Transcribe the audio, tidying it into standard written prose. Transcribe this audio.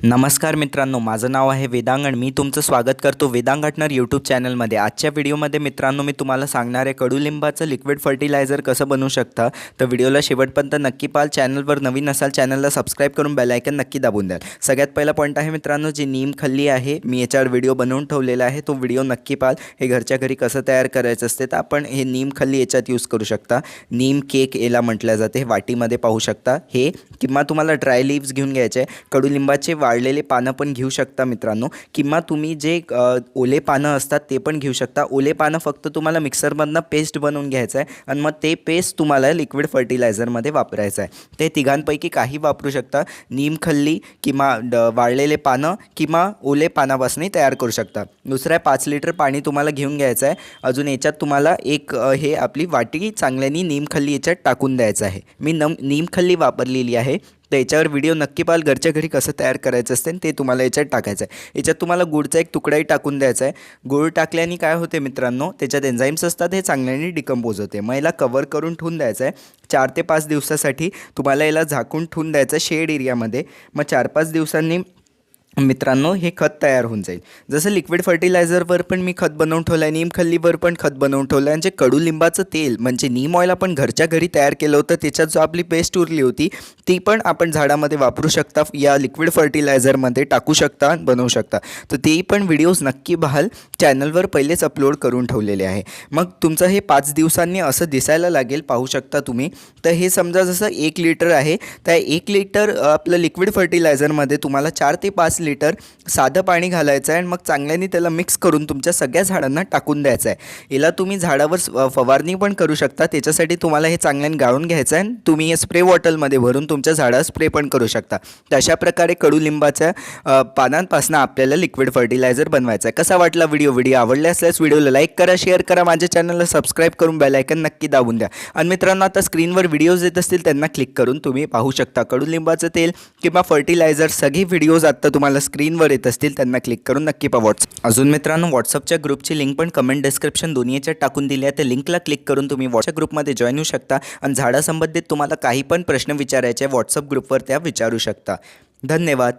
नमस्कार मित्रांनो, माझं नाव आहे वेदांग आणि मी तुमचं स्वागत करतो वेदांग गार्डनर यूट्यूब चॅनलमध्ये। आजच्या व्हिडिओमध्ये मित्रांनो मी तुम्हाला सांगणार आहे कडुलिंबाचं लिक्विड फर्टिलायझर कसं बनवू शकता। तर व्हिडिओला शेवटपर्यंत नक्की पाहाल। चॅनलवर नवीन असाल चॅनलला सबस्क्राइब करून बेल आयकन नक्की दाबून द्याल। सगळ्यात पहिला पॉईंट आहे मित्रांनो, जी नीम खल्ली आहे मी याच्यावर व्हिडिओ बनवून ठेवलेला आहे, तो व्हिडिओ नक्की पाहाल। हे घरच्या घरी कसं तयार करायचं असते तर आपण हे नीम खल्ली याच्यात यूज करू शकता। नीम केक याला म्हटलं जाते, हे वाटीमध्ये पाहू शकता। हे किंवा तुम्हाला ड्राय लीव्स घेऊन घ्यायचे, कडुलिंबाचे वाळलेले पानं पण घेऊ शकता मित्रांनो, किंवा तुम्ही जे ओले पानं असतात ते पण घेऊ शकता। ओले पानं फक्त तुम्हाला मिक्सरमधनं पेस्ट बनवून घ्यायचं आहे आणि मग ते पेस्ट तुम्हाला लिक्विड फर्टिलायझरमध्ये वापरायचं आहे। ते तिघांपैकी काही वापरू शकता। नीम खल्ली किंवा वाळलेले पानं किंवा ओले पानापासून तयार करू शकता। दुसरं आहे 5 लिटर पाणी तुम्हाला घेऊन घ्यायचं आहे। अजून याच्यात तुम्हाला एक हे आपली वाटी चांगल्याने नीम खल्ली याच्यात टाकून द्यायचं आहे। मी नीम खल्ली वापरलेली आहे, तर याच्यावर व्हिडिओ नक्की पाहाल। घरच्या घरी कसं तयार करायचं असते ते तुम्हाला याच्यात टाकायचं आहे। याच्यात तुम्हाला गुळचा एक तुकडाही टाकून द्यायचा आहे। गुळ टाकल्याने काय होते मित्रांनो, त्याच्यात एन्झाईम्स असतात, हे चांगल्याने डिकम्पोज होते। मग याला कवर करून ठेवून द्यायचं आहे। 4 ते 5 दिवसासाठी तुम्हाला याला झाकून ठेवून द्यायचं शेड एरियामध्ये। मग 4-5 दिवसांनी मित्रांनो हे खत तयार होऊन जाईल। जसं लिक्विड फर्टिलायझरवर पण मी खत बनवून ठेवलं आहे, नीम खल्लीवर पण खत बनवून ठेवलं आहे। आणि जे कडुलिंबाचं तेल म्हणजे नीम ऑइल आपण घरच्या घरी तयार केलं होतं, त्याच्यात जो आपली पेस्ट उरली होती ती पण आपण झाडामध्ये वापरू शकता, या लिक्विड फर्टिलायझरमध्ये टाकू शकता, बनवू शकता। तर तेही पण व्हिडिओज नक्की पाहाल, चॅनलवर पहिलेच अपलोड करून ठेवलेले आहे। मग तुमचं हे 5 दिवसांनी असं दिसायला लागेल, पाहू शकता तुम्ही। तर हे समजा जसं 1 लिटर आहे, त्या 1 लिटर आपलं लिक्विड फर्टिलायझरमध्ये तुम्हाला 4 ते 5 लिटर साधं पाणी घालायचं आहे आणि मग चांगल्याने त्याला मिक्स करून तुमच्या सगळ्या झाडांना टाकून द्यायचं आहे। याला तुम्ही झाडावर फवारणी पण करू शकता, त्याच्यासाठी तुम्हाला हे चांगल्याने गाळून घ्यायचं आहे। तुम्ही हे स्प्रे बॉटलमध्ये भरून तुमच्या झाडावर स्प्रे पण करू शकता। तर अशा प्रकारे कडुलिंबाच्या पानांपासून आपल्याला लिक्विड फर्टिलायझर बनवायचं आहे। कसा वाटला व्हिडिओ आवडला असल्यास व्हिडिओला लाईक करा, शेअर करा, माझ्या चॅनलला सबस्क्राईब करून बेल आयकन नक्की दाबून द्या। आणि मित्रांनो आता स्क्रीनवर व्हिडिओज येत असतील त्यांना क्लिक करून तुम्ही पाहू शकता। कडुलिंबाचं तेल किंवा फर्टिलायझर सगळे व्हिडिओज आता तुम्हाला स्क्रीनवर येत असतील त्यांना क्लिक करून नक्की पाहा। अजून मित्रांनो व्हॉट्सअपच्या ग्रुपची लिंक पण कमेंट डिस्क्रिप्शन दोन्ही याच्यात टाकून दिली आहे, त्या लिंकला क्लिक करून तुम्ही व्हॉट्सअप ग्रुपमध्ये जॉईन होऊ शकता आणि झाडासंबंधित तुम्हाला काही पण प्रश्न विचारायचे व्हॉट्सअप ग्रुपवर त्या विचारू शकता। धन्यवाद।